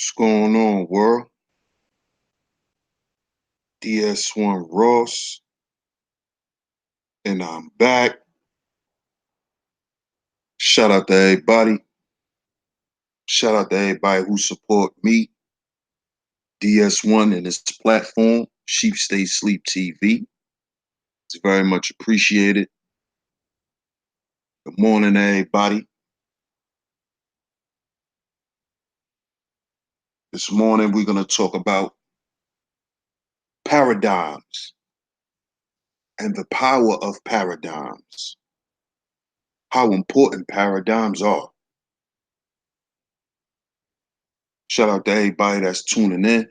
What's going on, world? DS1 Ross, and I'm back. Shout out to everybody. Shout out to everybody who support me, DS1, and this platform, Sheep Stay Sleep TV. It's very much appreciated. Good morning, everybody. This morning, we're going to talk about paradigms and the power of paradigms, how important paradigms are. Shout out to everybody that's tuning in.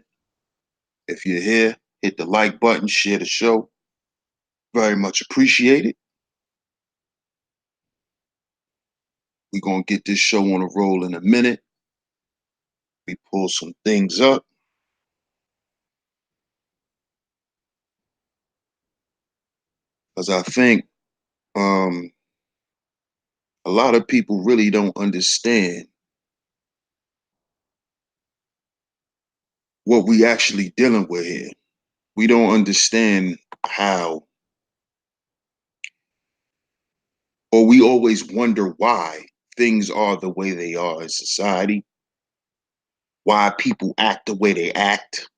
If you're here, hit the like button, share the show. Very much appreciated. We're going to get this show on a roll in a minute. We pull some things up. Because I think a lot of people really don't understand what we actually dealing with here. We don't understand how, or we always wonder why things are the way they are in society, why people act the way they act.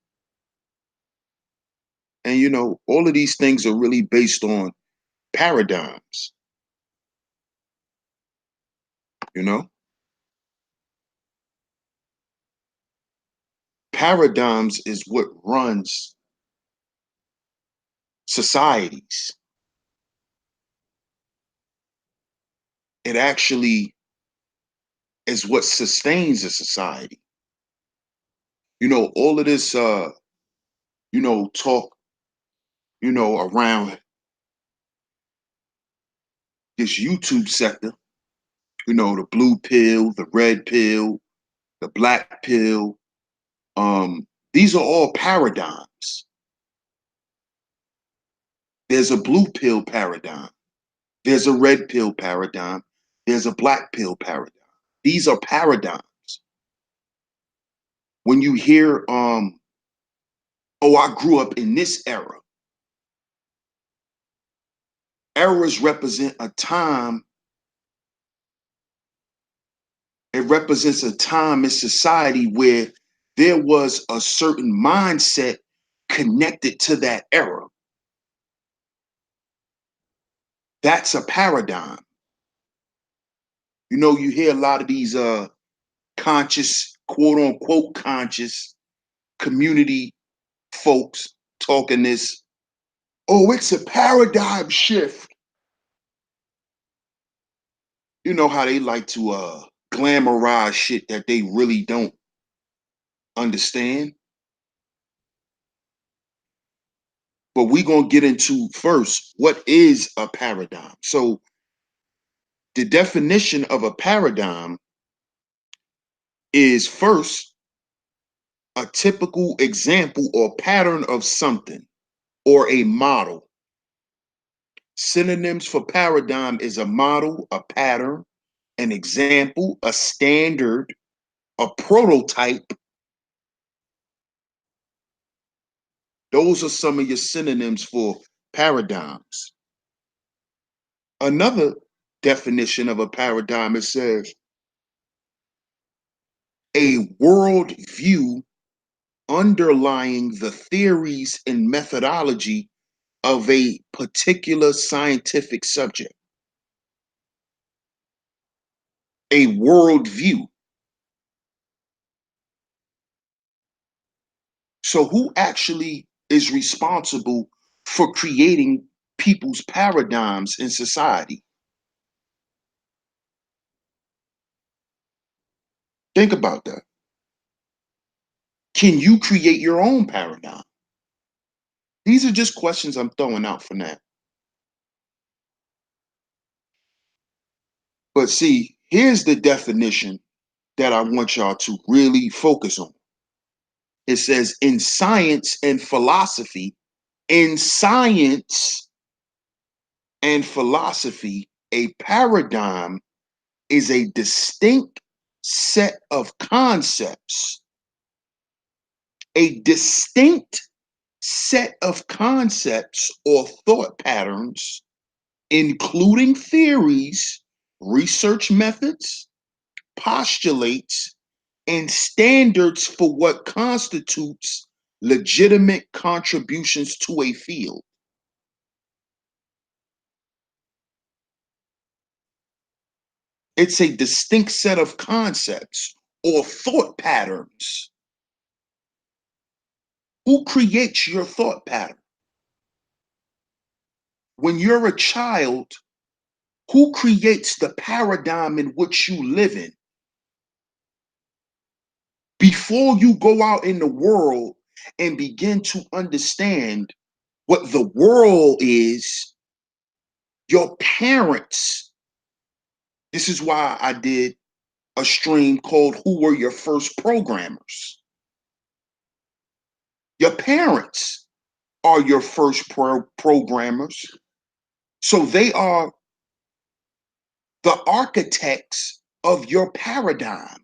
And, all of these things are really based on paradigms, you know? Paradigms is what runs societies. It actually is what sustains a society. All of this, talk, around this YouTube sector, the blue pill, the red pill, the black pill. These are all paradigms. There's a blue pill paradigm. There's a red pill paradigm. There's a black pill paradigm. These are paradigms. When you hear, oh, I grew up in this era. Eras represent a time. It represents a time in society where there was a certain mindset connected to that era. That's a paradigm. You hear a lot of these conscious, quote unquote, conscious community folks talking this, oh, it's a paradigm shift. You know how they like to glamorize shit that they really don't understand. But we're going to get into first, what is a paradigm? So the definition of a paradigm is first a typical example or pattern of something or a model. Synonyms for paradigm is a model, a pattern, an example, a standard, a prototype. Those are some of your synonyms for paradigms. Another definition of a paradigm, it says a worldview underlying the theories and methodology of a particular scientific subject. A worldview. So who actually is responsible for creating people's paradigms in society? Think about that. Can you create your own paradigm? These are just questions I'm throwing out for now. But see, here's the definition that I want y'all to really focus on. It says in science and philosophy, a paradigm is a distinct set of concepts a distinct set of concepts or thought patterns, including theories, research methods, postulates, and standards for what constitutes legitimate contributions to a field. It's a distinct set of concepts or thought patterns. Who creates your thought pattern? When you're a child, who creates the paradigm in which you live in? Before you go out in the world and begin to understand what the world is, your parents, this is why I did a stream called Who Were Your First Programmers? Your parents are your first programmers. So they are the architects of your paradigm.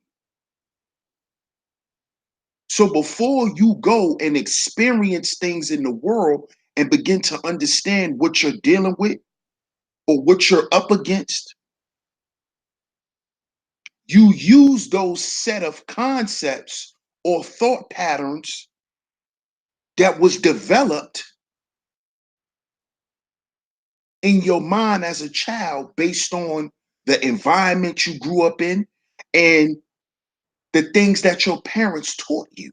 So before you go and experience things in the world and begin to understand what you're dealing with or what you're up against, you use those set of concepts or thought patterns that was developed in your mind as a child based on the environment you grew up in and the things that your parents taught you.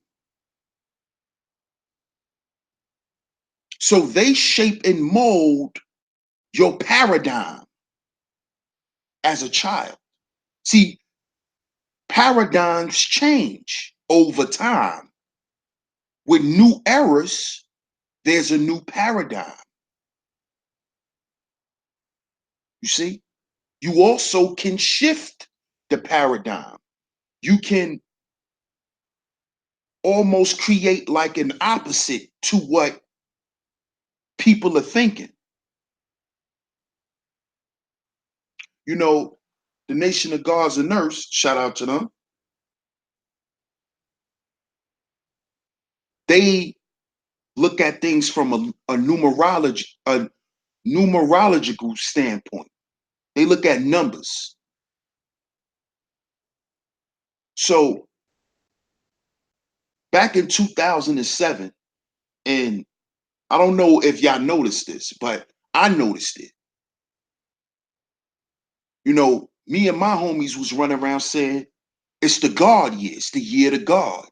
So they shape and mold your paradigm as a child. See, paradigms change over time. With new eras, there's a new paradigm. You see, you also can shift the paradigm. You can almost create like an opposite to what people are thinking. You know, the Nation of Guards and Nurse, shout out to them. They look at things from a numerological standpoint. They look at numbers. So back in 2007, and I don't know if y'all noticed this, but I noticed it. You know, me and my homies was running around saying, it's the God year, it's the year to God.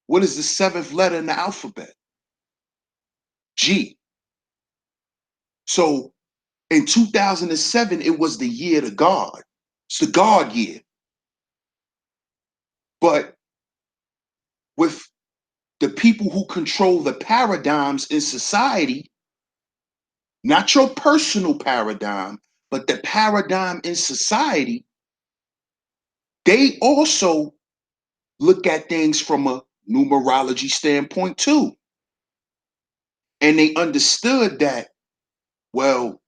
What is the seventh letter in the alphabet? G. So in 2007, it was the year to God. It's the God year. But with the people who control the paradigms in society, not your personal paradigm, but the paradigm in society, they also look at things from a numerology standpoint too. And they understood that, well,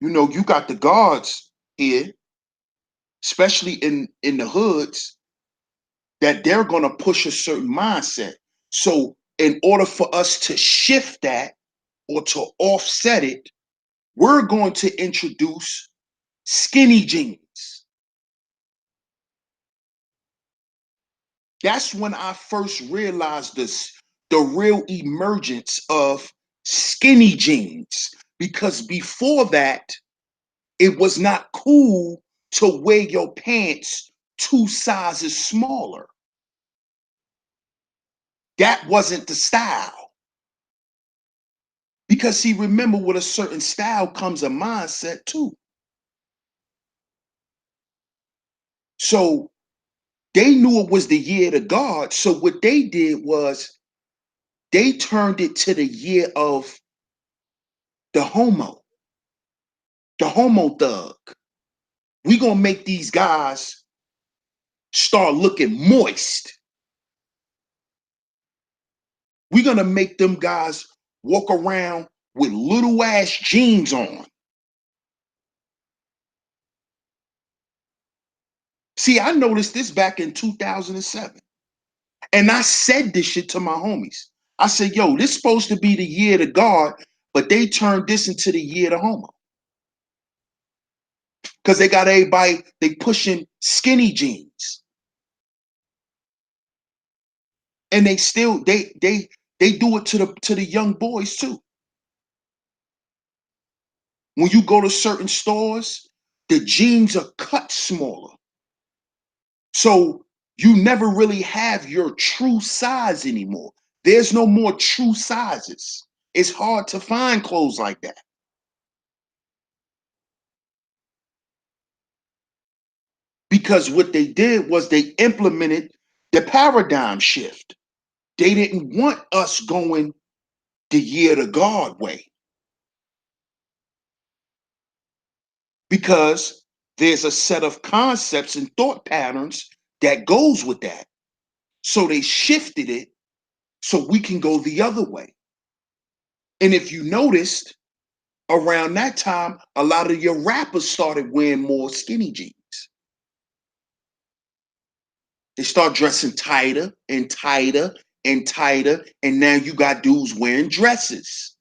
you know, you got the gods here, especially in the hoods, that they're going to push a certain mindset. So in order for us to shift that or to offset it, we're going to introduce skinny jeans. That's when I first realized the real emergence of skinny jeans. Because before that, it was not cool to wear your pants 2 sizes smaller. That wasn't the style. Because see, remember, with a certain style comes a mindset too. So they knew it was the year to God. So what they did was they turned it to the year of the homo thug. We gonna make these guys start looking moist. We're gonna make them guys walk around with little ass jeans on. See, I noticed this back in 2007. And I said this shit to my homies. I said, yo, this supposed to be the year to God, but they turned this into the year to homo. Because they got everybody, they pushing skinny jeans. And they still, they do it to the young boys too. When you go to certain stores, the jeans are cut smaller. So you never really have your true size anymore. There's no more true sizes. It's hard to find clothes like that. Because what they did was they implemented the paradigm shift. They didn't want us going the year to God way because there's a set of concepts and thought patterns that goes with that. So they shifted it so we can go the other way. And if you noticed, around that time, a lot of your rappers started wearing more skinny jeans. They start dressing tighter and tighter and tighter, and now you got dudes wearing dresses.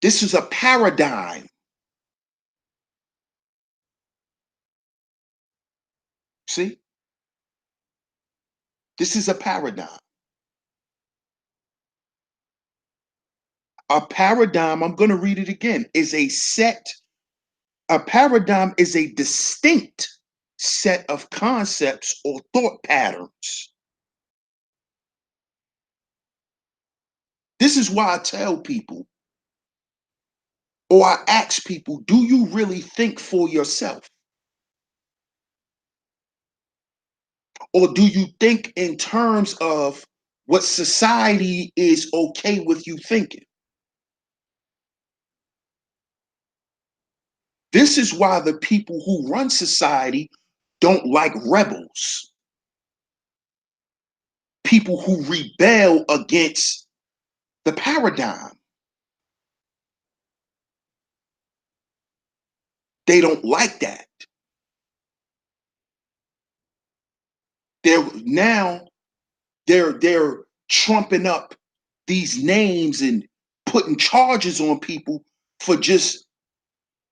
This is a paradigm. See? This is a paradigm. A paradigm, I'm going to read it again, is a paradigm is a distinct set of concepts or thought patterns. This is why I tell people, or I ask people, do you really think for yourself? Or do you think in terms of what society is okay with you thinking? This is why the people who run society don't like rebels, people who rebel against the paradigm. They don't like that. Now they're trumping up these names and putting charges on people for just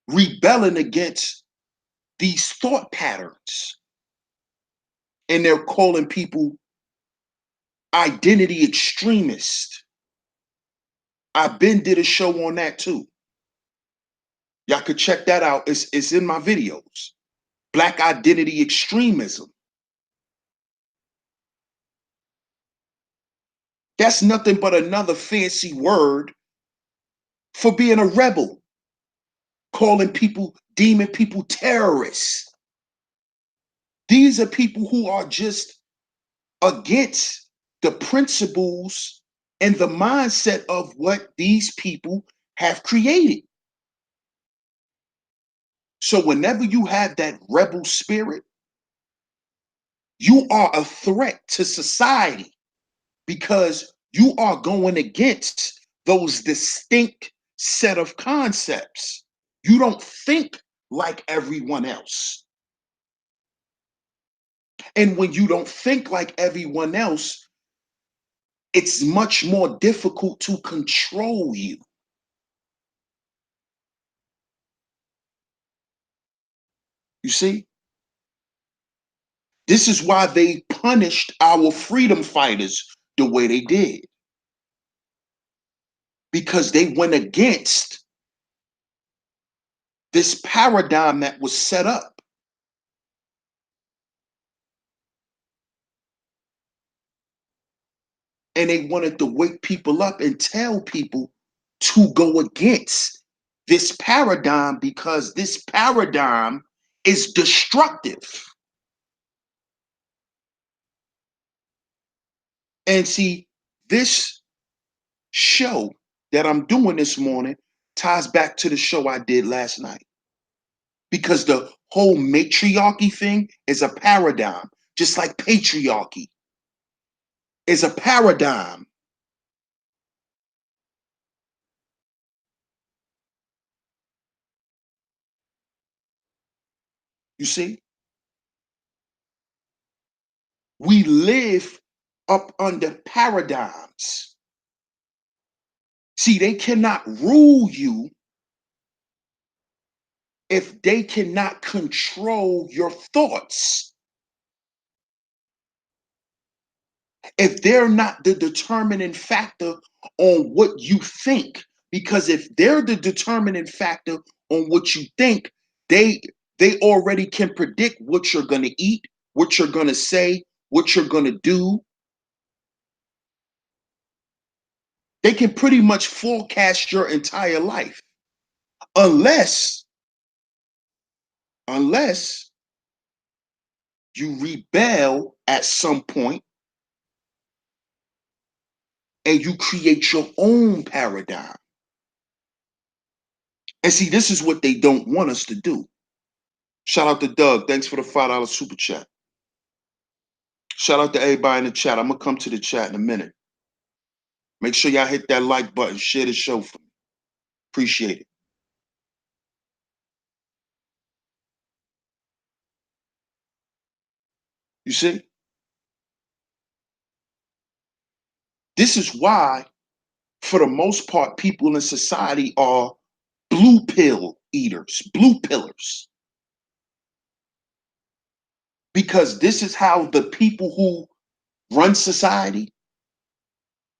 rebelling against these thought patterns. And they're calling people identity extremists. I've been did a show on that too. Y'all could check that out. It's in my videos. Black identity extremism. That's nothing but another fancy word for being a rebel, calling people, deeming people terrorists. These are people who are just against the principles and the mindset of what these people have created. So whenever you have that rebel spirit, you are a threat to society because you are going against those distinct set of concepts. You don't think like everyone else. And when you don't think like everyone else, it's much more difficult to control you. You see? This is why they punished our freedom fighters the way they did. Because they went against this paradigm that was set up. And they wanted to wake people up and tell people to go against this paradigm because this paradigm is destructive. And see, this show that I'm doing this morning ties back to the show I did last night. Because the whole matriarchy thing is a paradigm, just like patriarchy is a paradigm. You see, we live up under paradigms. See, they cannot rule you if they cannot control your thoughts. If they're not the determining factor on what you think, because if they're the determining factor on what you think, they they already can predict what you're going to eat, what you're going to say, what you're going to do. They can pretty much forecast your entire life, unless unless you rebel at some point and you create your own paradigm. And see, this is what they don't want us to do. Shout out to Doug. Thanks for the $5 super chat. Shout out to everybody in the chat. I'm going to come to the chat in a minute. Make sure y'all hit that like button. Share the show for me. Appreciate it. You see? This is why, for the most part, people in society are blue pill eaters, blue pillars. Because this is how the people who run society,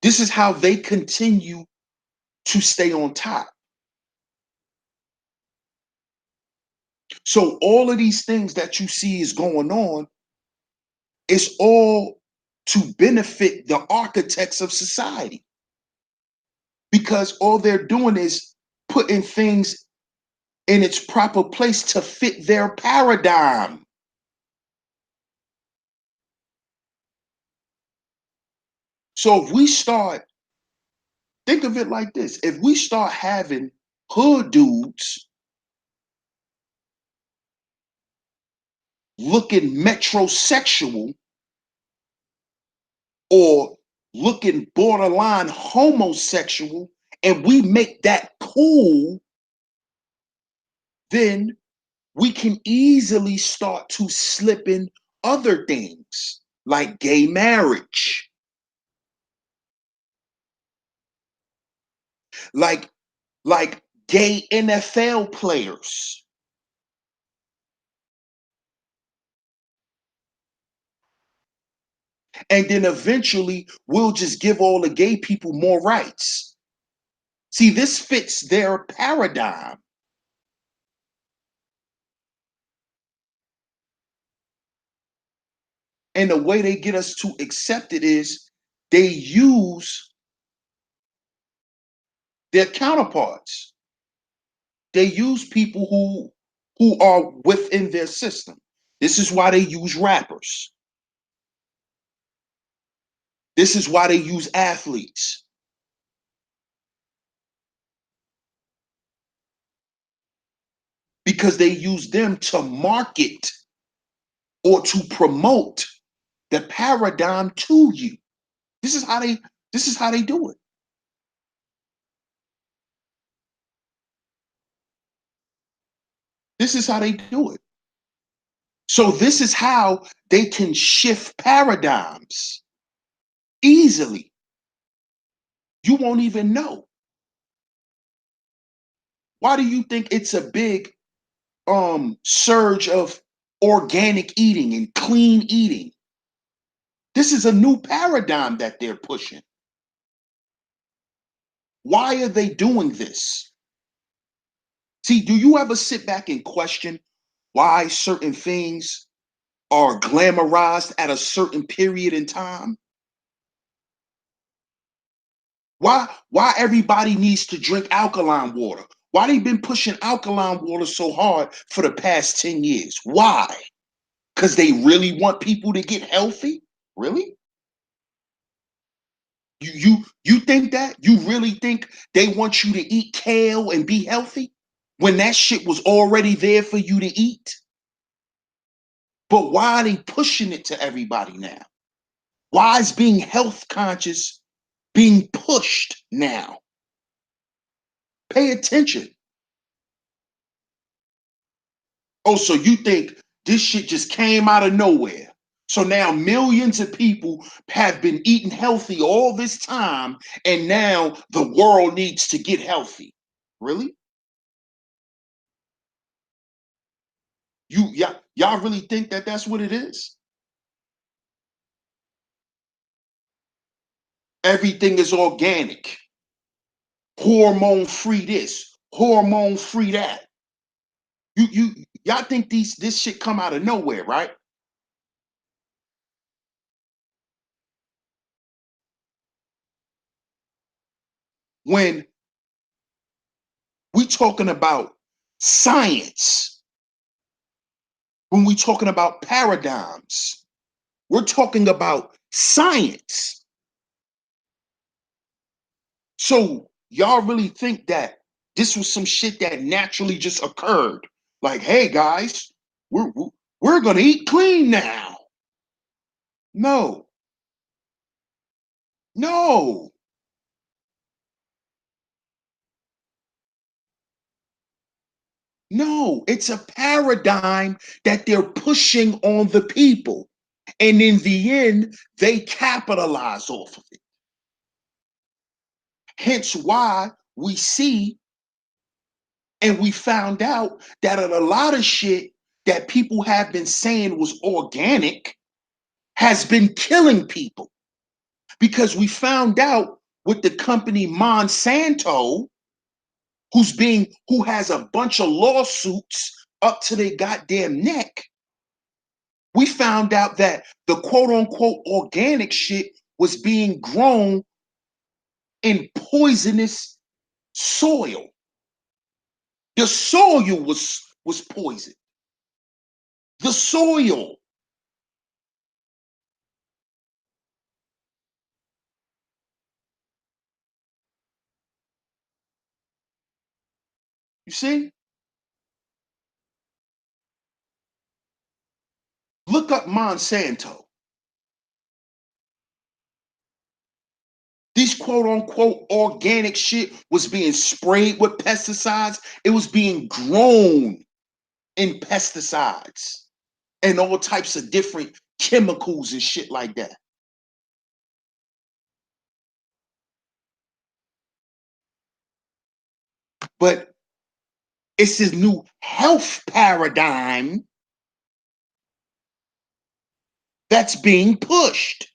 this is how they continue to stay on top. So all of these things that you see is going on, it's all to benefit the architects of society. Because all they're doing is putting things in its proper place to fit their paradigm. So if we start, think of it like this, if we start having hood dudes looking metrosexual or looking borderline homosexual, and we make that cool, then we can easily start to slip in other things like gay marriage, like like gay NFL players. And then eventually we'll just give all the gay people more rights. See, this fits their paradigm. And the way they get us to accept it is they use their counterparts. They use people who are within their system. This is why they use rappers. This is why they use athletes. Because they use them to market or to promote the paradigm to you. This is how they do it. This is how they do it. So this is how they can shift paradigms easily. You won't even know. Why do you think it's a big surge of organic eating and clean eating? This is a new paradigm that they're pushing. Why are they doing this? See, do you ever sit back and question why certain things are glamorized at a certain period in time? Why everybody needs to drink alkaline water? Why they been pushing alkaline water so hard for the past 10 years? Why? Because they really want people to get healthy? Really? You think that? You really think they want you to eat kale and be healthy when that shit was already there for you to eat? But why are they pushing it to everybody now? Why is being health conscious being pushed now? Pay attention. Oh, so you think This shit just came out of nowhere. So now millions of people have been eating healthy all this time, and now the world needs to get healthy. Really? Y'all really think that that's what it is? Everything is organic, hormone free this, hormone free that. Y'all think this shit come out of nowhere, right? When we talking about science, when we talking about paradigms, we're talking about science. So y'all really think that this was some shit that naturally just occurred? Like, hey guys, we're we're gonna eat clean now. No, no, no. It's a paradigm that they're pushing on the people. And in the end, they capitalize off of it. Hence why we see and we found out that a lot of shit that people have been saying was organic has been killing people, because we found out with the company Monsanto, who has a bunch of lawsuits up to their goddamn neck. We found out that the quote unquote organic shit was being grown in poisonous soil. The soil was poisoned. The soil. You see? Look up Monsanto. These quote unquote organic shit was being sprayed with pesticides. It was being grown in pesticides and all types of different chemicals and shit like that. But it's this new health paradigm that's being pushed.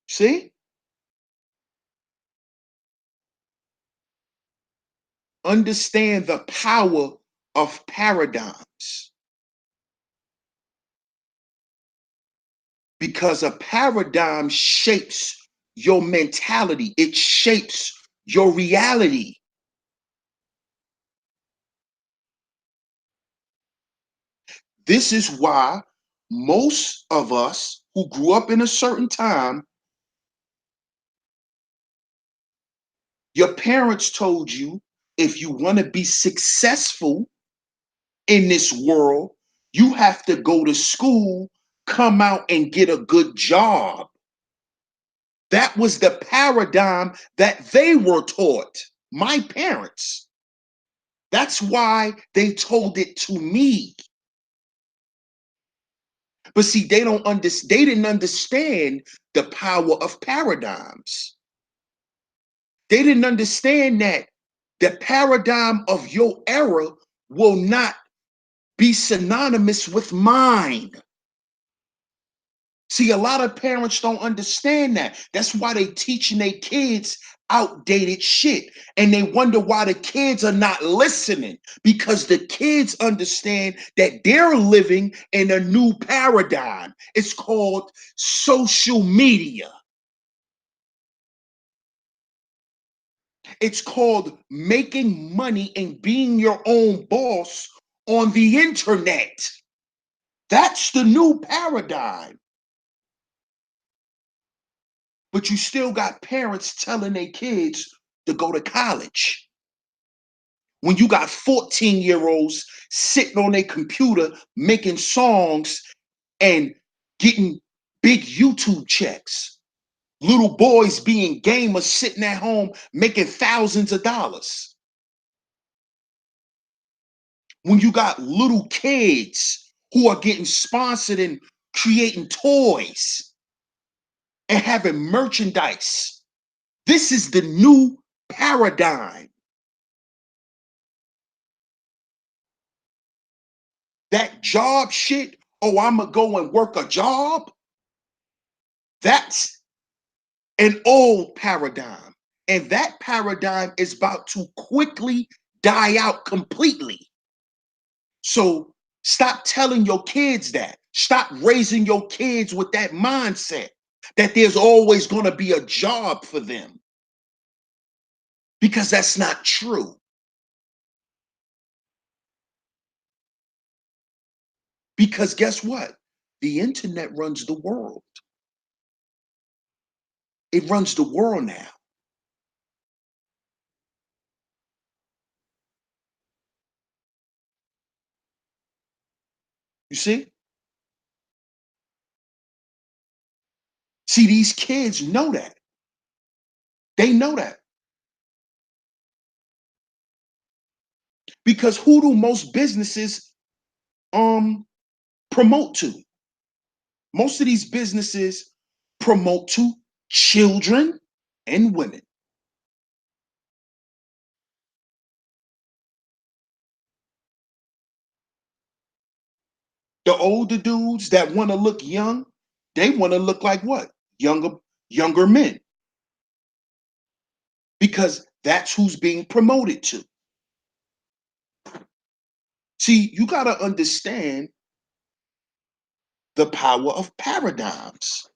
See? Understand the power of paradigms, because a paradigm shapes your mentality, it shapes your reality. This is why most of us who grew up in a certain time, your parents told you, if you want to be successful in this world, you have to go to school, come out and get a good job. That was the paradigm that they were taught, my parents. That's why they told it to me. But see, they didn't understand the power of paradigms. They didn't understand that the paradigm of your era will not be synonymous with mine. See, a lot of parents don't understand that. That's why they teaching their kids outdated shit. And they wonder why the kids are not listening, because the kids understand that they're living in a new paradigm. It's called social media. It's called making money and being your own boss on the internet. That's the new paradigm. But you still got parents telling their kids to go to college. When you got 14-year-olds sitting on their computer making songs and getting big YouTube checks. Little boys being gamers, sitting at home making thousands of dollars. When you got little kids who are getting sponsored and creating toys and having merchandise. This is the new paradigm. That job shit, oh, I'm gonna go and work a job. That's an old paradigm. And that paradigm is about to quickly die out completely. So stop telling your kids that. Stop raising your kids with that mindset that there's always going to be a job for them, because that's not true. Because guess what? The internet runs the world. It runs the world now. You see? See, these kids know that. They know that. Because who do most businesses promote to? Most of these businesses promote to children and women. The older dudes that want to look young, they want to look like what? Younger men. Because that's who's being promoted to. See, you got to understand the power of paradigms.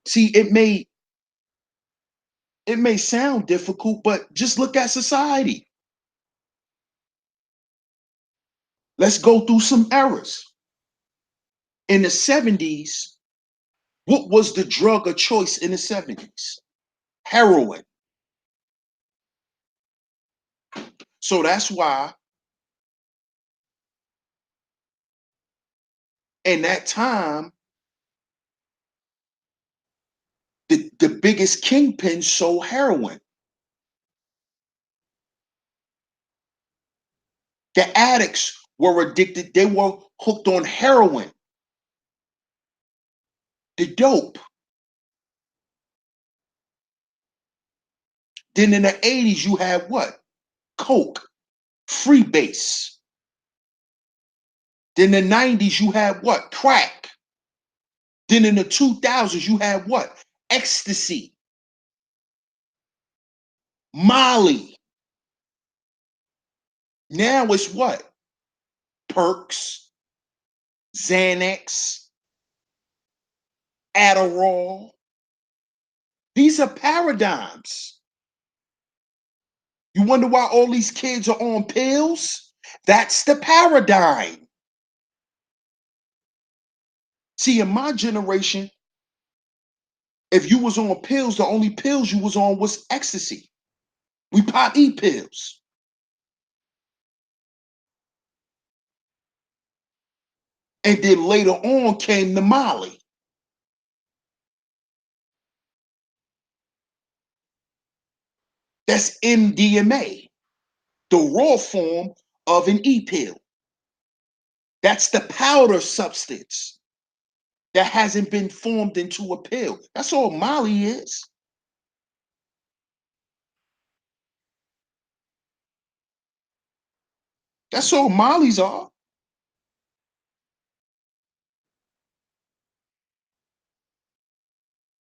See, it may sound difficult, but just look at society. Let's go through some eras. In the 70s, what was the drug of choice in the 70s? Heroin. So that's why in that time, the biggest kingpin sold heroin. The addicts were addicted, they were hooked on heroin, the dope. Then in the 80s, you had what? Coke, freebase. Then in the 90s, you had what? Crack. Then in the 2000s, you had what? Ecstasy, Molly. Now it's what? Perks, Xanax, Adderall. These are paradigms. You wonder why all these kids are on pills? That's the paradigm. See, in my generation, if you was on pills, the only pills you was on was ecstasy. We pop pills. And then later on came the Molly. That's MDMA, the raw form of an pill. That's the powder substance that hasn't been formed into a pill. That's all Molly is. That's all Molly's are.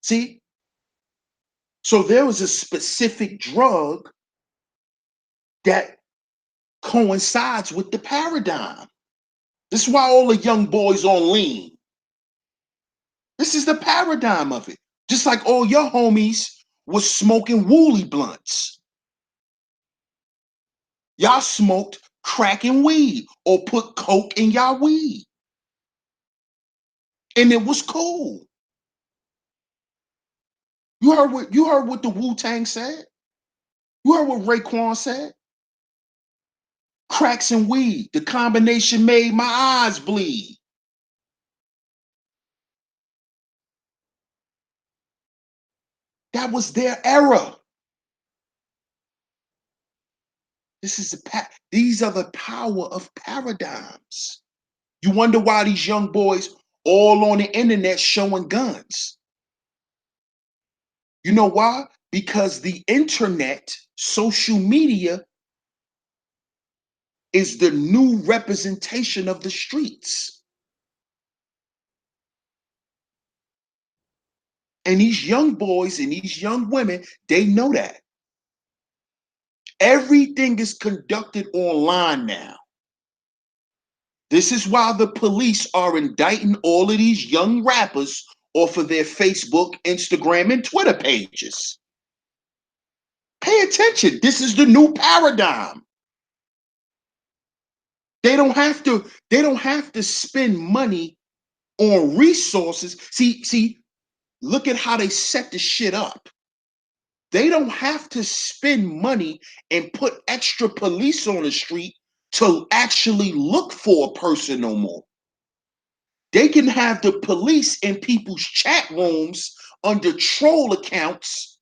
See? So there was a specific drug that coincides with the paradigm. This is why all the young boys on lean. This is the paradigm of it. Just like all your homies was smoking woolly blunts. Y'all smoked crack and weed or put coke in y'all weed. And it was cool. You heard what the Wu-Tang said? You heard what Raekwon said? Cracks and weed. The combination made my eyes bleed. That was their era. These are the power of paradigms. You wonder why these young boys all on the internet showing guns. You know why? Because the internet, social media, is the new representation of the streets. And these young boys and these young women, they know that. Everything is conducted online now. This is why the police are indicting all of these young rappers off of their Facebook, Instagram, and Twitter pages. Pay attention. This is the new paradigm. They don't have to spend money on resources. See, look at how they set the shit up. They don't have to spend money and put extra police on the street to actually look for a person no more. They can have the police in people's chat rooms under troll accounts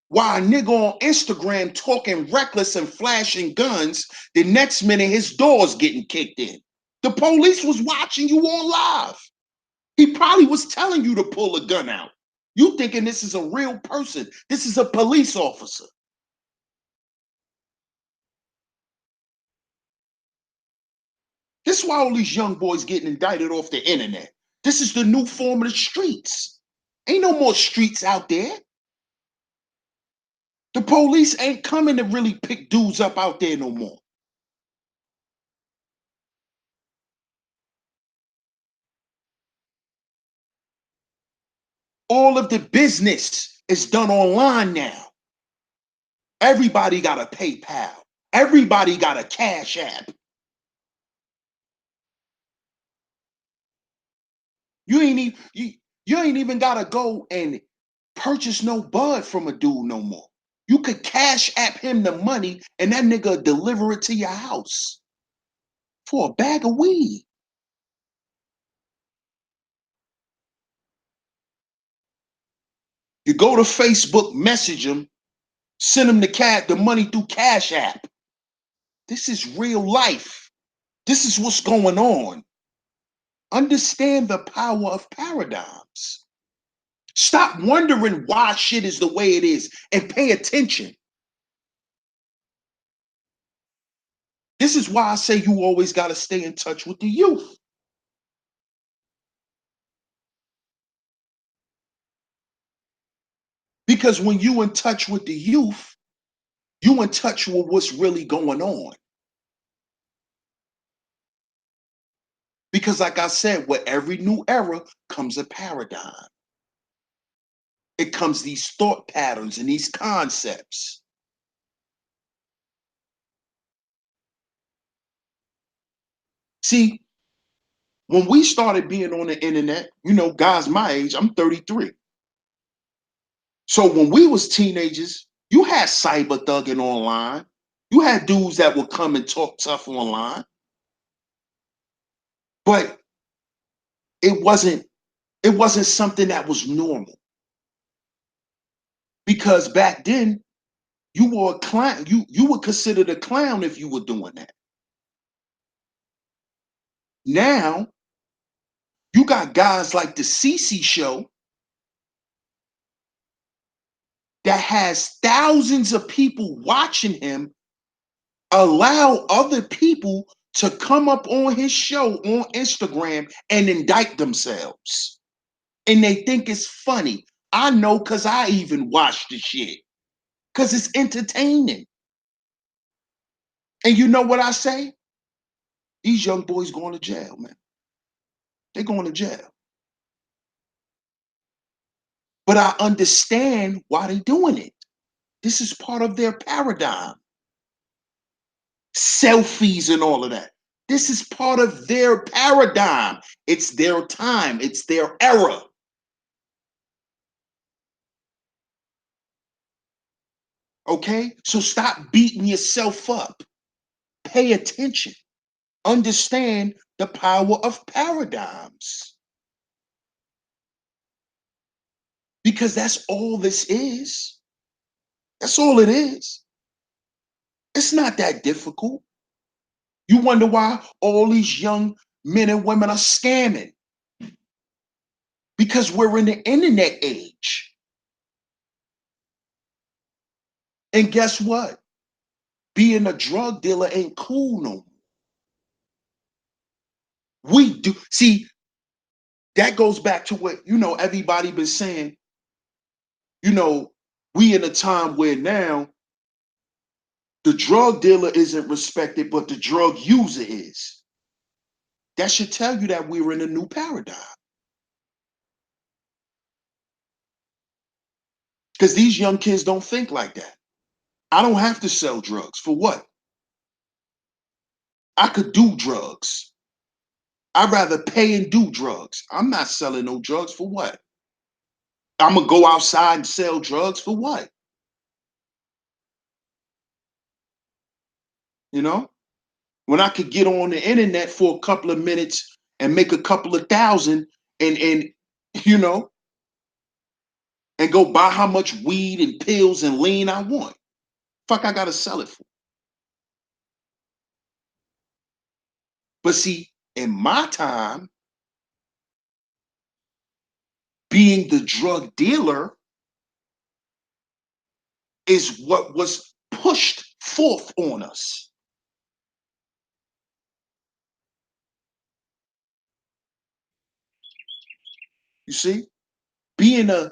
while a nigga on Instagram talking reckless and flashing guns. The next minute his door's getting kicked in. The police was watching you on live. He probably was telling you to pull a gun out. You thinking this is a real person. This is a police officer. This is why all these young boys getting indicted off the internet. This is the new form of the streets. Ain't no more streets out there. The police ain't coming to really pick dudes up out there no more. All of the business is done online now. Everybody got a PayPal. Everybody got a Cash App. You ain't even gotta go and purchase no bud from a dude no more. You could Cash App him the money and that nigga deliver it to your house for a bag of weed. You go to Facebook, message him, send him the money through Cash App. This is real life. This is what's going on. Understand the power of paradigms. Stop wondering why shit is the way it is and pay attention. This is why I say you always got to stay in touch with the youth. Because when you in touch with the youth, you in touch with what's really going on. Because like I said, with every new era comes a paradigm. It comes these thought patterns and these concepts. See, when we started being on the internet, guys my age, I'm 33. So when we was teenagers, you had cyber thugging online. You had dudes that would come and talk tough online. But it wasn't something that was normal. Because back then, you were a clown. You were considered a clown if you were doing that. Now, you got guys like the CC show that has thousands of people watching him allow other people to come up on his show on Instagram and indict themselves. And they think it's funny. I know because I even watch the shit. Because it's entertaining. And you know what I say? These young boys going to jail, man. They're going to jail. But I understand why they're doing it. This is part of their paradigm. Selfies and all of that. This is part of their paradigm. It's their time. It's their era. Okay? So stop beating yourself up. Pay attention. Understand the power of paradigms. because that's all this is. That's all it is. It's not that difficult. You wonder why all these young men and women are scamming. Because we're in the internet age. And guess what? Being a drug dealer ain't cool no more. We do. See, that goes back to what, everybody been saying. We in a time where now the drug dealer isn't respected, but the drug user is. That should tell you that we're in a new paradigm. Because these young kids don't think like that. I don't have to sell drugs. For what? I could do drugs. I'd rather pay and do drugs. I'm not selling no drugs. For what? I'm going to go outside and sell drugs. For what? When I could get on the internet for a couple of minutes and make a couple of thousand and you know, and go buy how much weed and pills and lean I want. Fuck, I gotta sell it for. But see, in my time, being the drug dealer is what was pushed forth on us. You see, being a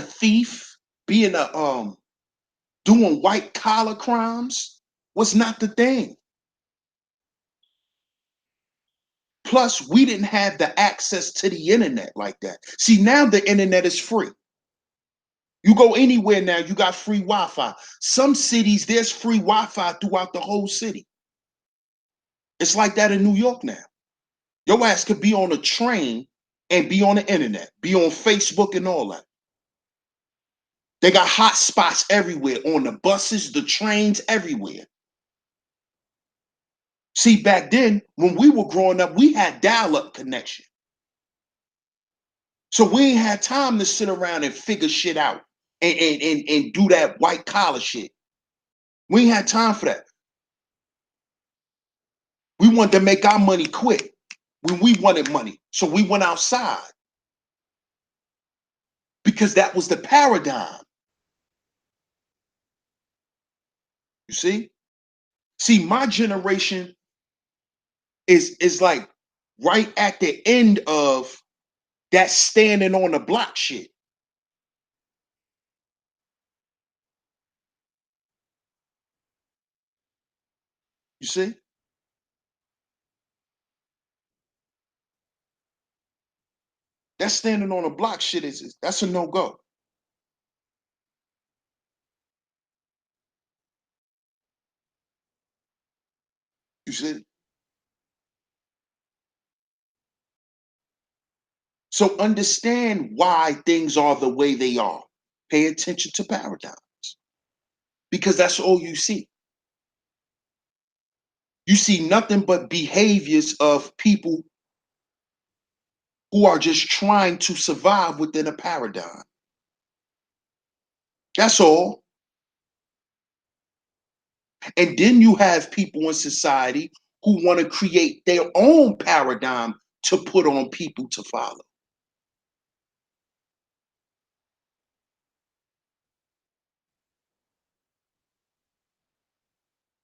thief, being a doing white collar crimes was not the thing. Plus, we didn't have the access to the internet like that. See, now the internet is free. You go anywhere now, you got free Wi-Fi. Some cities, there's free Wi-Fi throughout the whole city. It's like that in New York now. Your ass could be on a train and be on the internet, be on Facebook and all that. They got hot spots everywhere, on the buses, the trains, everywhere. See, back then, when we were growing up, we had dial-up connection. So we ain't had time to sit around and figure shit out and do that white collar shit. We ain't had time for that. We wanted to make our money quick when we wanted money. So we went outside because that was the paradigm. You see? See, my generation is like right at the end of that standing on the block shit. You see? That standing on the block shit that's a no-go. You see? So understand why things are the way they are. Pay attention to paradigms because that's all you see. You see nothing but behaviors of people who are just trying to survive within a paradigm. That's all. And then you have people in society who want to create their own paradigm to put on people to follow.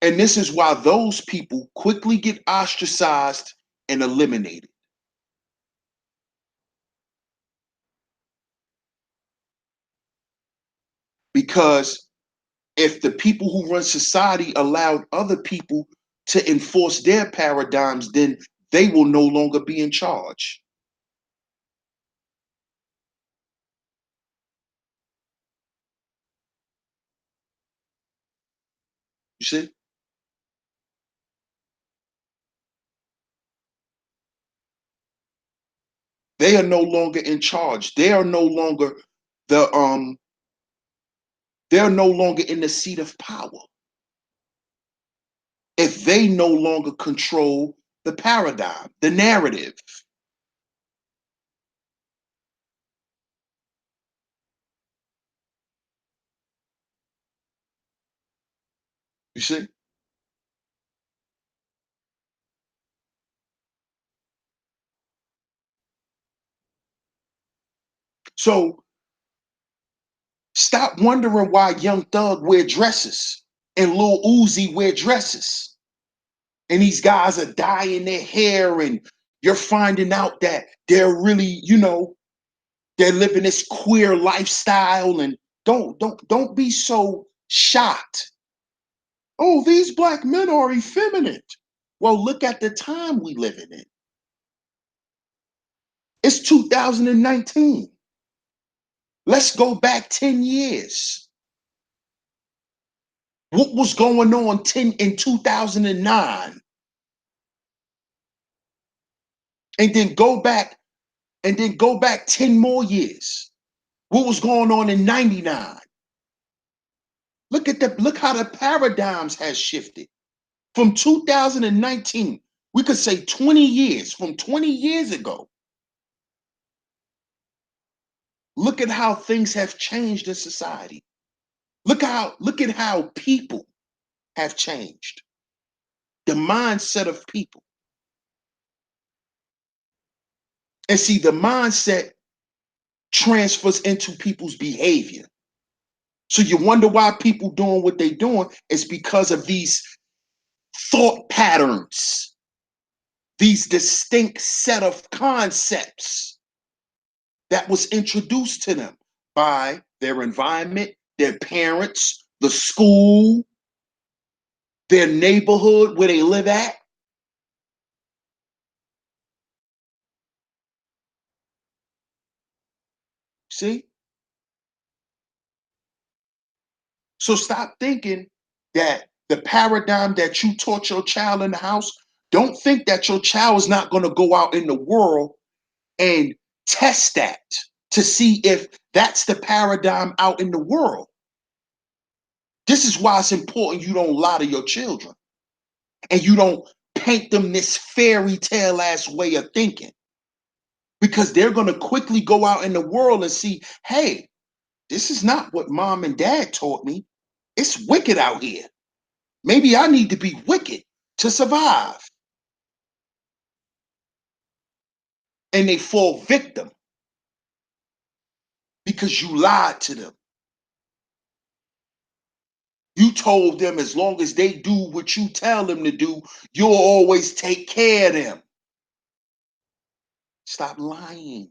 And this is why those people quickly get ostracized and eliminated. Because if the people who run society allowed other people to enforce their paradigms, then they will no longer be in charge. You see? They are no longer in charge. They are no longer the they're no longer in the seat of power. If they no longer control the paradigm, the narrative. You see? So stop wondering why Young Thug wear dresses and Lil Uzi wear dresses. And these guys are dyeing their hair, and you're finding out that they're really, they're living this queer lifestyle. And don't be so shocked. Oh, these black men are effeminate. Well, look at the time we living in. It's 2019. Let's go back 10 years. What was going on in 2009? And then go back 10 more years. What was going on in 99? Look how the paradigms has shifted. From 2019, we could say 20 years, from 20 years ago. Look at how things have changed in society. Look at how people have changed. The mindset of people. And see, the mindset transfers into people's behavior. So you wonder why people doing what they doing is because of these thought patterns, these distinct set of concepts that was introduced to them by their environment, their parents, the school, their neighborhood where they live at. See? So stop thinking that the paradigm that you taught your child in the house, don't think that your child is not going to go out in the world and test that to see if that's the paradigm out in the world. This is why it's important you don't lie to your children and you don't paint them this fairy tale ass way of thinking, because they're going to quickly go out in the world and see, hey, this is not what mom and dad taught me. It's wicked out here. Maybe I need to be wicked to survive. And they fall victim because you lied to them. You told them as long as they do what you tell them to do, you'll always take care of them. Stop lying.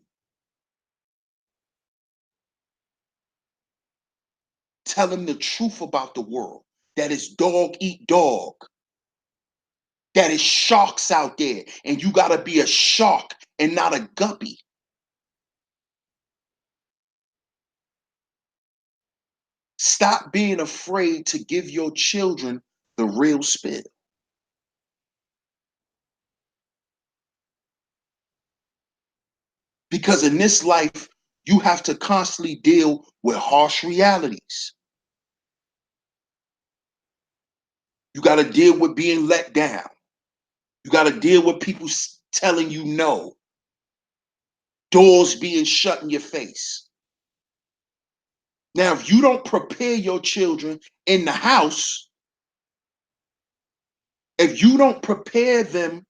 Tell them the truth about the world. That is dog eat dog. That is sharks out there. And you got to be a shark and not a guppy. Stop being afraid to give your children the real spill. Because in this life, you have to constantly deal with harsh realities. You got to deal with being let down. You got to deal with people telling you no, doors being shut in your face. Now, if you don't prepare your children in the house, if you don't prepare them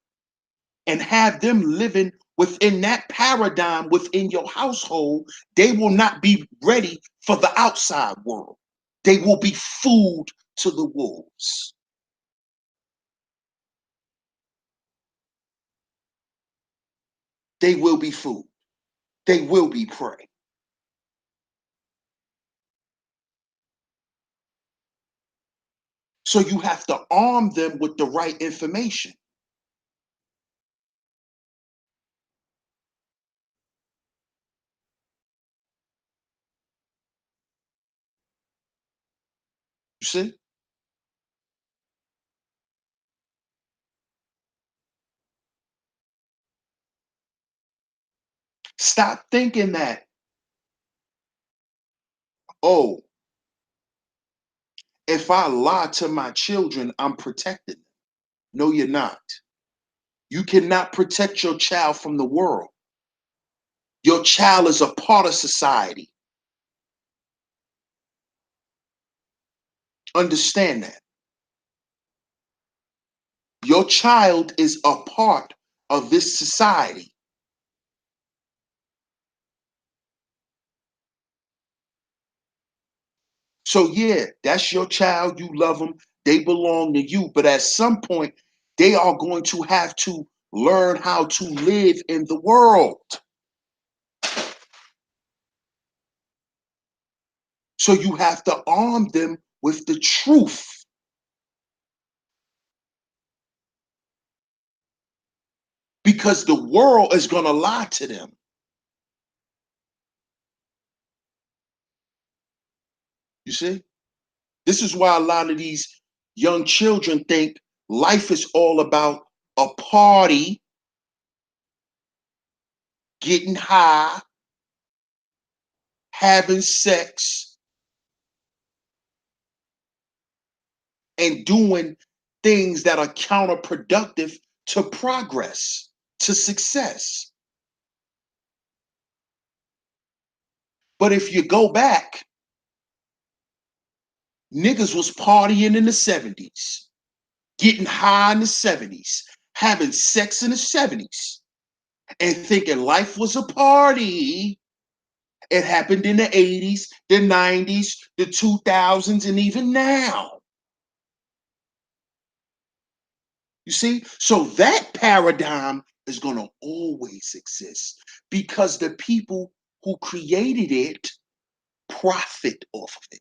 and have them living within that paradigm within your household, they will not be ready for the outside world. They will be food to the wolves. They will be food. They will be prey. So you have to arm them with the right information. You see? Stop thinking that, oh, if I lie to my children, I'm protected. No, you're not. You cannot protect your child from the world. Your child is a part of society. Understand that. Your child is a part of this society. So yeah, that's your child. You love them. They belong to you. But at some point, they are going to have to learn how to live in the world. So you have to arm them with the truth. Because the world is going to lie to them. You see? This is why a lot of these young children think life is all about a party, getting high, having sex, and doing things that are counterproductive to progress, to success. But if you go back, niggas was partying in the 70s, getting high in the 70s, having sex in the 70s, and thinking life was a party. It happened in the 80s, the 90s, the 2000s, and even now. You see? So that paradigm is going to always exist because the people who created it profit off of it.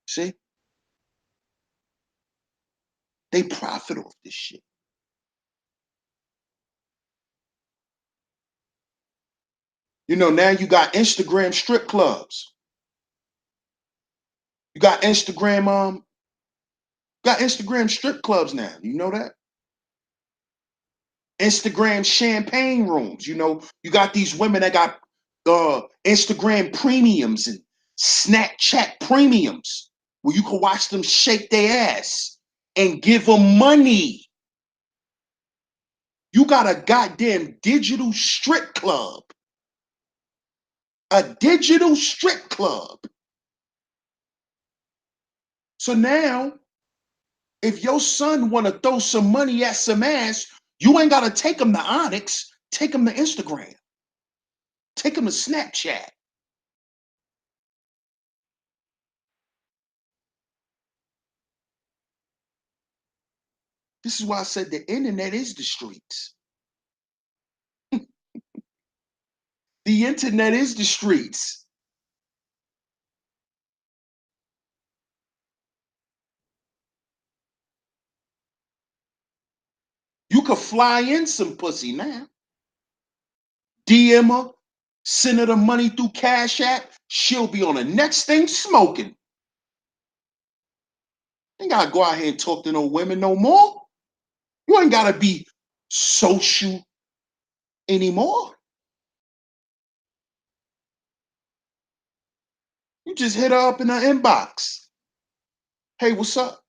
See? They profit off this shit. You know, now you got Instagram strip clubs. You got Instagram strip clubs now. You know that? Instagram champagne rooms. You know, you got these women that got Instagram premiums and Snapchat premiums where you can watch them shake their ass and give them money. You got a goddamn digital strip club. A digital strip club. So now, if your son want to throw some money at some ass, you ain't got to take him to Onyx. Take him to Instagram. Take him to Snapchat. This is why I said the internet is the streets. The internet is the streets. You could fly in some pussy now. DM her, send her the money through Cash App. She'll be on the next thing smoking. You ain't gotta go out here and talk to no women no more. You ain't gotta be social anymore. You just hit her up in her inbox. Hey, what's up?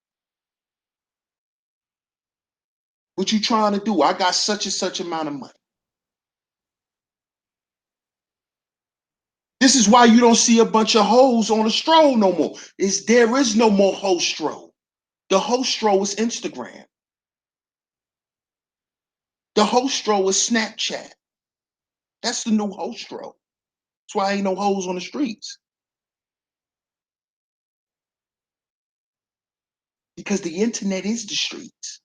What you trying to do? I got such and such amount of money. This is why you don't see a bunch of hoes on a stroll no more. There is no more hoe stroll. The hoe stroll is Instagram. The hoe stroll is Snapchat. That's the new hoe stroll. That's why ain't no hoes on the streets. Because the internet is the streets.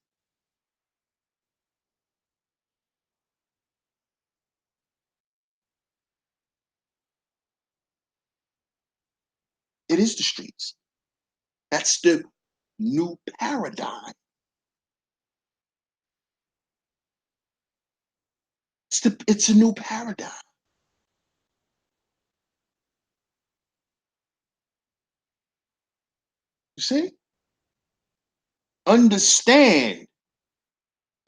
It is the streets. That's the new paradigm. It's a new paradigm. You see? Understand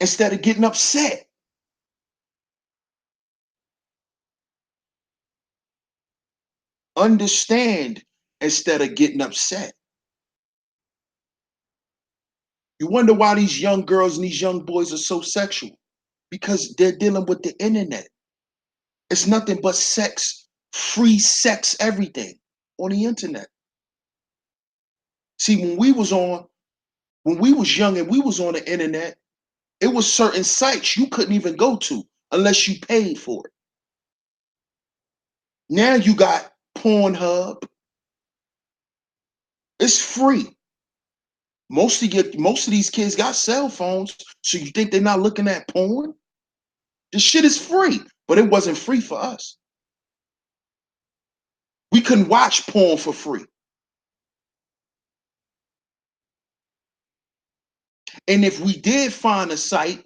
instead of getting upset. Understand instead of getting upset. You wonder why these young girls and these young boys are so sexual because they're dealing with the internet. It's nothing but sex, free sex, everything. on the internet. See, when we was young and we was on the internet, it was certain sites you couldn't even go to unless you paid for it. Now you got Pornhub. It's free. Most of these kids got cell phones, so you think they're not looking at porn? This shit is free, but it wasn't free for us. We couldn't watch porn for free. And if we did find a site,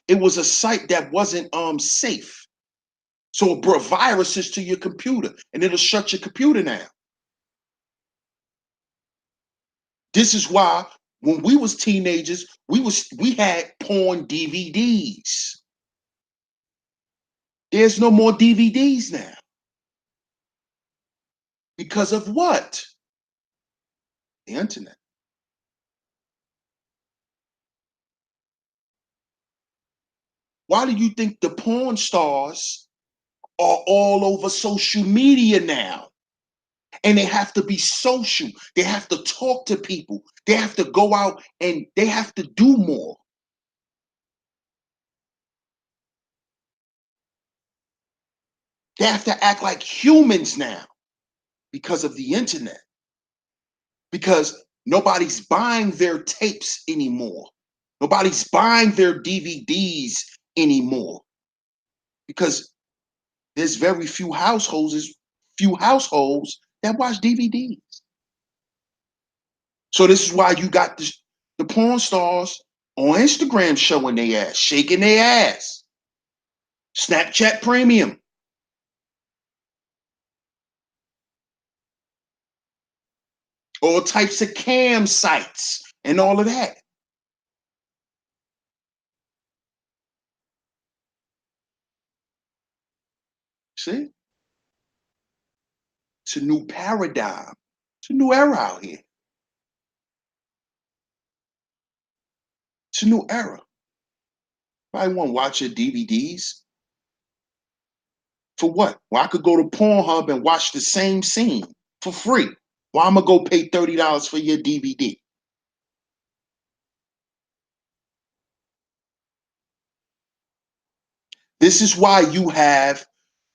it was a site that wasn't safe. So it brought viruses to your computer and it'll shut your computer down. This is why when we was teenagers, we had porn DVDs. There's no more DVDs now. Because of what? The internet. Why do you think the porn stars are all over social media now? And they have to be social. They have to talk to people. They have to go out and they have to do more. They have to act like humans now because of the internet. Because nobody's buying their tapes anymore. Nobody's buying their DVDs anymore. Because there's very few households that watch DVDs. So this is why you got the porn stars on Instagram showing their ass, shaking their ass. Snapchat Premium. All types of cam sites and all of that. See? It's a new paradigm. It's a new era out here. It's a new era. I want to watch your DVDs. For what? Well, I could go to Pornhub and watch the same scene for free. Why I'm gonna go pay $30 for your DVD? This is why you have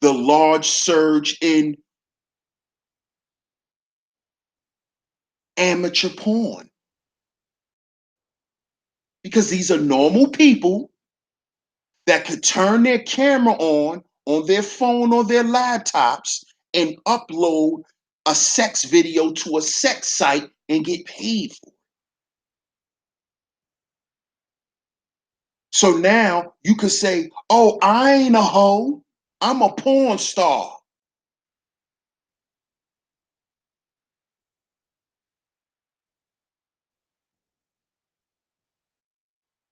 the large surge in amateur porn. Because these are normal people that could turn their camera on their phone or their laptops and upload a sex video to a sex site and get paid for it. So now you could say, oh, I ain't a hoe. I'm a porn star.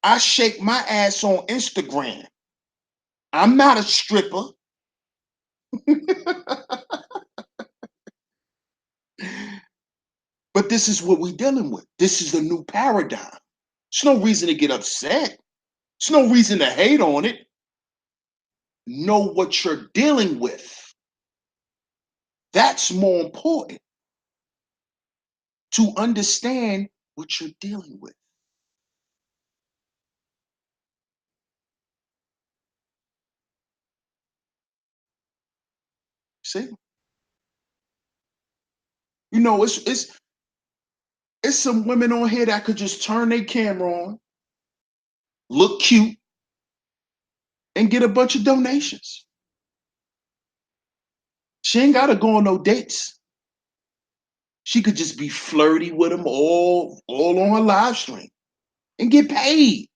I shake my ass on Instagram. I'm not a stripper. But this is what we're dealing with. This is the new paradigm. There's no reason to get upset. There's no reason to hate on it. Know what you're dealing with. That's more important. To understand what you're dealing with. See? You know, it's some women on here that could just turn their camera on, look cute, and get a bunch of donations. She ain't gotta go on no dates. She could just be flirty with them all on her live stream and get paid.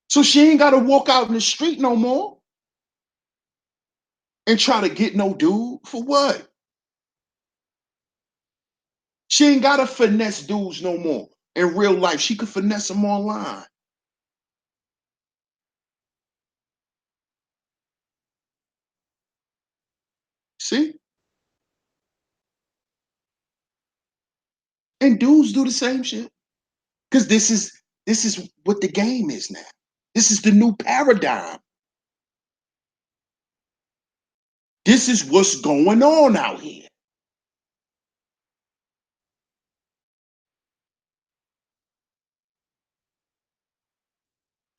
So she ain't gotta walk out in the street no more and try to get no dude for what? She ain't gotta finesse dudes no more in real life. She could finesse them online. See? And dudes do the same shit. Because this is what the game is now. This is the new paradigm. This is what's going on out here.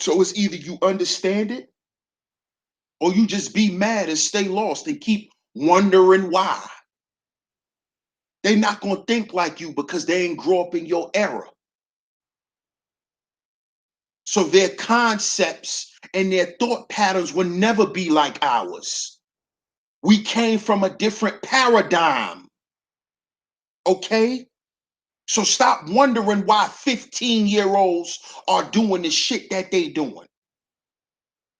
So it's either you understand it or you just be mad and stay lost and keep wondering why. They're not going to think like you because they ain't grow up in your era. So their concepts and their thought patterns will never be like ours. We came from a different paradigm. Okay? So stop wondering why 15-year-olds are doing the shit that they doing.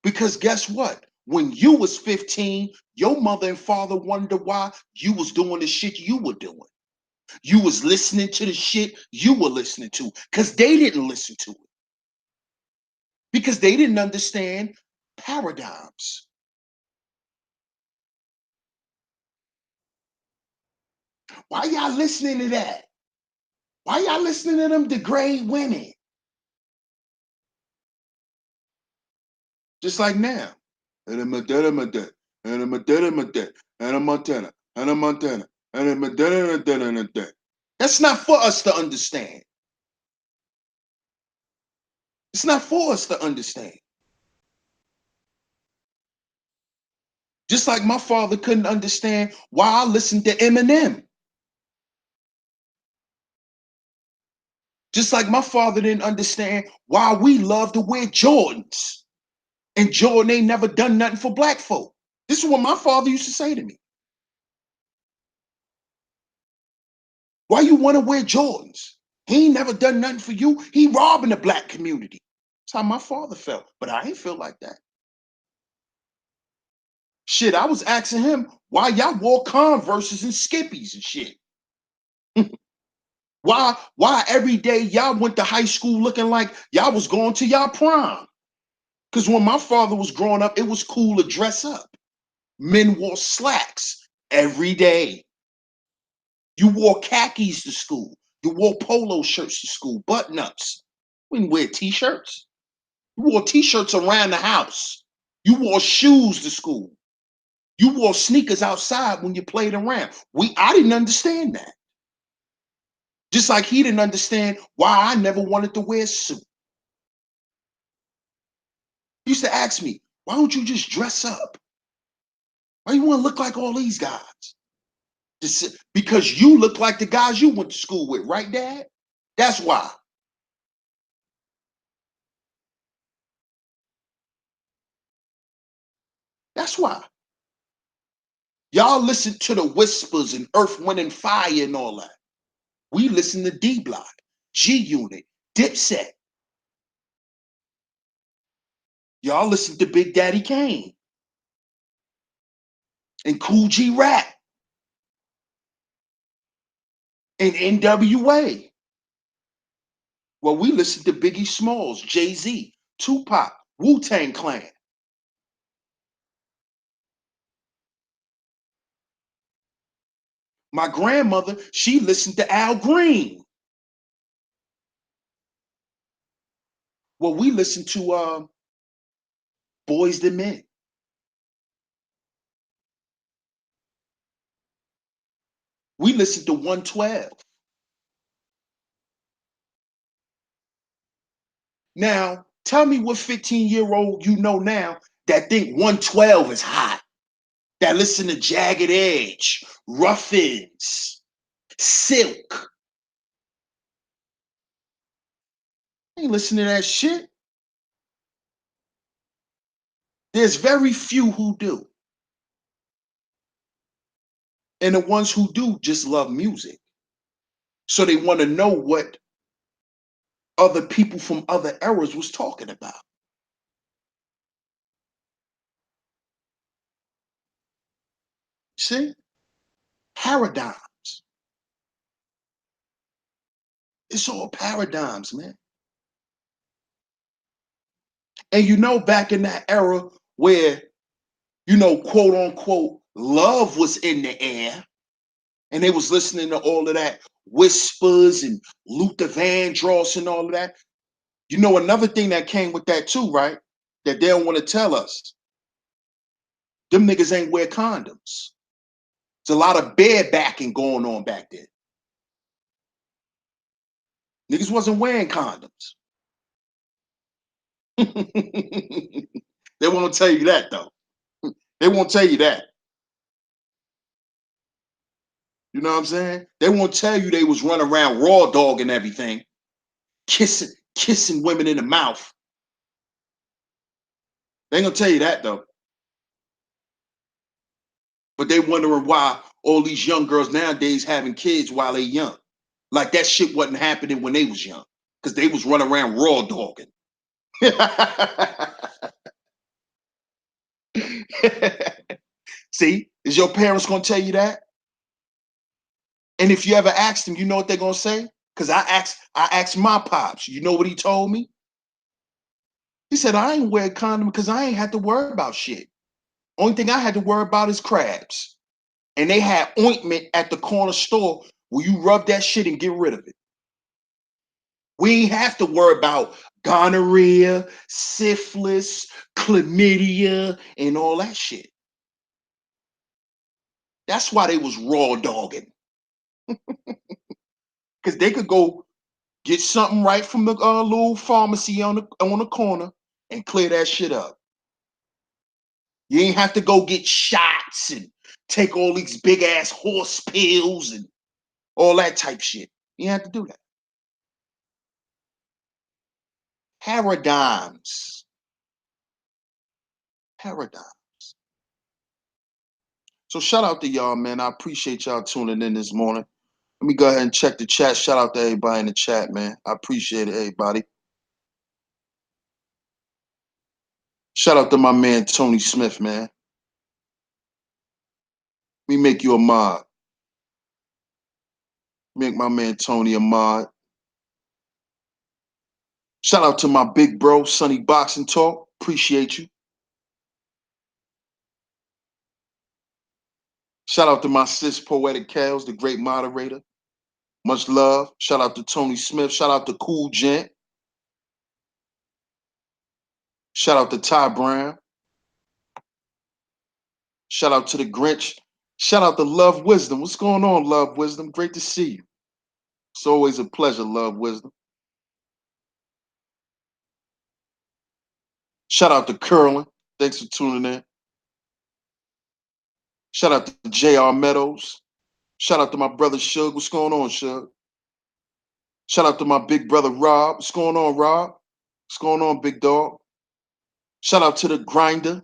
Because guess what? When you was 15, your mother and father wonder why you was doing the shit you were doing. You was listening to the shit you were listening to because they didn't listen to it. Because they didn't understand paradigms. Why y'all listening to that? Why y'all listening to them degrade women? Just like now. And a Montana, and a Montana, and a Montana, and a Montana, and a Montana. That's not for us to understand. It's not for us to understand. Just like my father couldn't understand why I listened to Eminem. Just like my father didn't understand why we love to wear Jordans. And Jordan ain't never done nothing for black folk. This is what my father used to say to me. Why you want to wear Jordans? He ain't never done nothing for you. He robbing the black community. That's how my father felt. But I ain't feel like that. Shit, I was asking him why y'all wore Converses and Skippies and shit. Why every day y'all went to high school looking like y'all was going to y'all prom? Because when my father was growing up, it was cool to dress up. Men wore slacks every day. You wore khakis to school. You wore polo shirts to school, button-ups. We didn't wear t-shirts. You wore t-shirts around the house. You wore shoes to school. You wore sneakers outside when you played around. I didn't understand that. Just like he didn't understand why I never wanted to wear a suit. He used to ask me, why don't you just dress up? Why you want to look like all these guys? Because you look like the guys you went to school with, right, Dad? That's why. That's why. Y'all listen to the Whispers and Earth, Wind, and Fire and all that. We listen to D Block, G Unit, Dipset. Y'all listen to Big Daddy Kane and Cool G Rap and NWA. Well, we listen to Biggie Smalls, Jay-Z, Tupac, Wu-Tang Clan. My grandmother, she listened to Al Green. Well, we listen to Boys the Men. We listen to 112. Now, tell me what 15-year-old you know now that think 112 is hot, that listen to Jagged Edge, Ruffins, Silk. Ain't listen to that shit. There's very few who do. And the ones who do just love music. So they want to know what other people from other eras was talking about. See? Paradigms. It's all paradigms, man. And you know, back in that era where, quote unquote, love was in the air, and they was listening to all of that Whispers and Luther Vandross and all of that. You know, another thing that came with that too, right? That they don't want to tell us. Them niggas ain't wear condoms. There's a lot of barebacking going on back then. Niggas wasn't wearing condoms. They won't tell you that though. They won't tell you that. You know what I'm saying? They won't tell you they was running around raw dog and everything, kissing women in the mouth. They ain't gonna tell you that though. But they wondering why all these young girls nowadays having kids while they young. Like that shit wasn't happening when they was young. Because they was running around raw dogging. See, is your parents gonna tell you that? And if you ever ask them, you know what they're gonna say? Because I asked my pops. You know what he told me? He said, I ain't wear a condom because I ain't had to worry about shit. Only thing I had to worry about is crabs. And they had ointment at the corner store where you rub that shit and get rid of it. We ain't have to worry about gonorrhea, syphilis, chlamydia, and all that shit. That's why they was raw dogging. Because they could go get something right from the little pharmacy on the corner and clear that shit up. You ain't have to go get shots and take all these big ass horse pills and all that type shit. You ain't have to do that. Paradigms. Paradigms. So shout out to y'all, man. I appreciate y'all tuning in this morning. Let me go ahead and check the chat. Shout out to everybody in the chat, man. I appreciate it, everybody. Shout out to my man, Tony Smith, man. Let me make you a mod. Make my man Tony a mod. Shout out to my big bro, Sonny Boxing Talk. Appreciate you. Shout out to my sis, Poetic Kales, the great moderator. Much love. Shout out to Tony Smith. Shout out to Cool Gent. Shout out to Ty Brown. Shout out to the Grinch. Shout out to Love Wisdom. What's going on, Love Wisdom? Great to see you. It's always a pleasure, Love Wisdom. Shout out to Curlin. Thanks for tuning in. Shout out to J.R. Meadows. Shout out to my brother Shug. What's going on, Shug? Shout out to my big brother Rob. What's going on, Rob? What's going on, big dog? Shout out to the Grinder.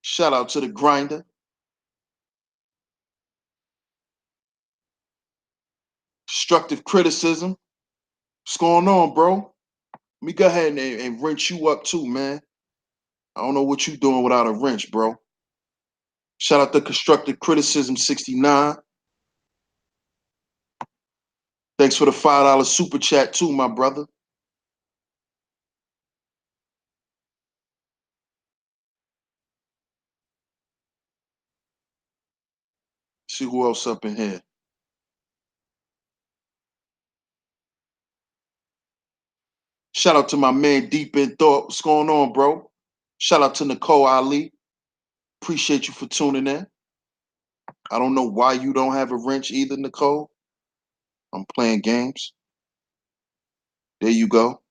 Shout out to the Grinder. Constructive criticism. What's going on, bro? Let me go ahead and wrench you up too, man. I don't know what you doing without a wrench, bro. Shout out to Constructive Criticism 69. Thanks for the $5 super chat too, my brother. See who else up in here. Shout out to my man Deep in Thought. What's going on, bro? Shout out to Nicole Ali. Appreciate you for tuning in. I don't know why you don't have a wrench either, Nicole. I'm playing games. There you go.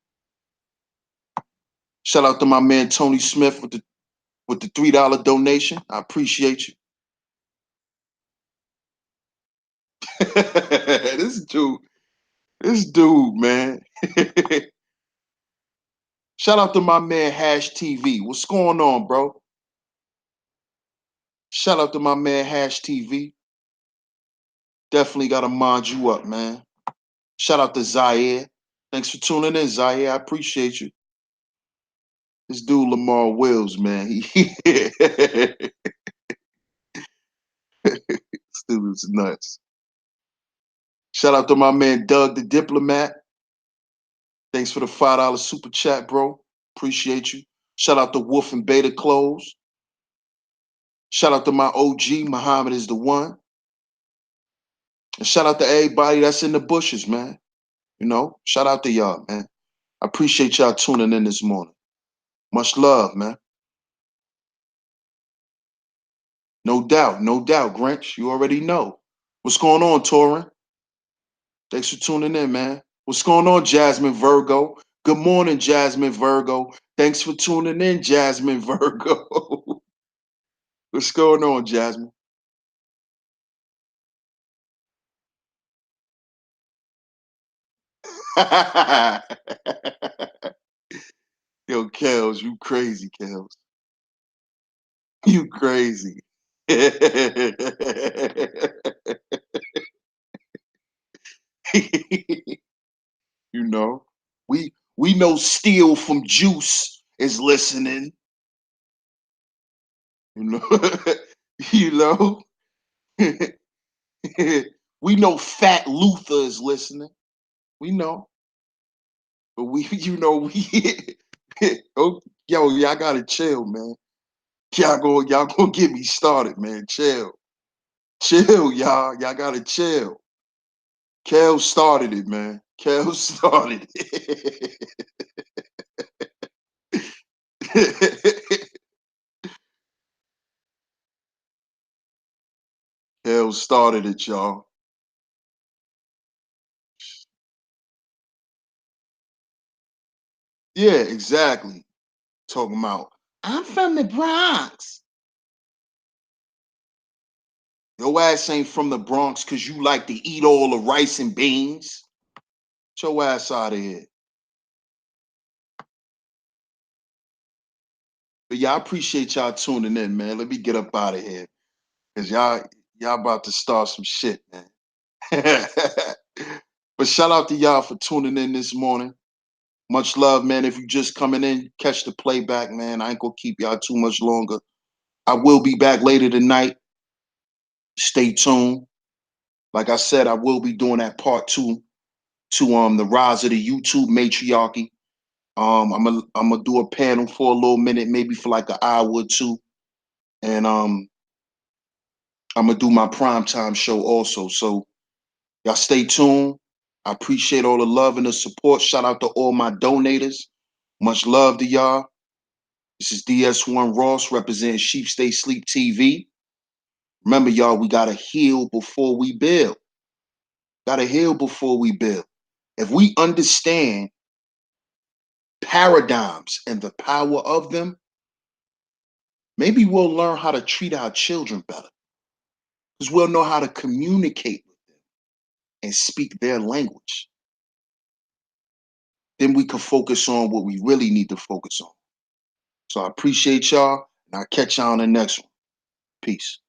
Shout out to my man Tony Smith with the $3 donation. I appreciate you. this dude, man. Shout out to my man Hash TV. What's going on, bro? Shout out to my man Hash TV. Definitely got to mind you up, man. Shout out to Zaire. Thanks for tuning in, Zaire. I appreciate you. This dude Lamar Wills, man. This dude's nuts. Shout out to my man Doug the Diplomat. Thanks for the $5 super chat, bro. Appreciate you. Shout out to Wolf and Beta Clothes. Shout out to my OG, Muhammad is the one. And shout out to everybody that's in the bushes, man. You know, shout out to y'all, man. I appreciate y'all tuning in this morning. Much love, man. No doubt, no doubt, Grinch. You already know. What's going on, Torin? Thanks for tuning in, man. What's going on, Jasmine Virgo? Good morning, Jasmine Virgo. Thanks for tuning in, Jasmine Virgo. What's going on, Jasmine? Yo, Kels, you crazy, Kels. You crazy. You know, we know Steel from Juice is listening. You know, you know, we know Fat Luther is listening. We know, but we, we, oh, yo, y'all gotta chill, man. Y'all gonna get me started, man. Chill, y'all. Y'all gotta chill. Kel started it, man. Kel started it. Kel started it, y'all. Yeah, exactly. Talking about, I'm from the Bronx. Your ass ain't from the Bronx because you like to eat all the rice and beans. Get your ass out of here. But yeah, I appreciate y'all tuning in, man. Let me get up out of here. Cause y'all about to start some shit, man. But shout out to y'all for tuning in this morning. Much love, man. If you just coming in, catch the playback, man. I ain't gonna keep y'all too much longer. I will be back later tonight. Stay tuned. Like I said, I will be doing that part two to the rise of the YouTube matriarchy. I'm gonna do a panel for a little minute, maybe for like an hour or two, and I'm gonna do my primetime show also. So y'all stay tuned. I appreciate all the love and the support. Shout out to all my donators. Much love to y'all. This is DS1 Ross representing Sheep Stay Sleep TV. Remember, y'all, we gotta heal before we build. Gotta heal before we build. If we understand paradigms and the power of them, maybe we'll learn how to treat our children better. Because we'll know how to communicate with them and speak their language. Then we can focus on what we really need to focus on. So I appreciate y'all, and I'll catch y'all on the next one. Peace.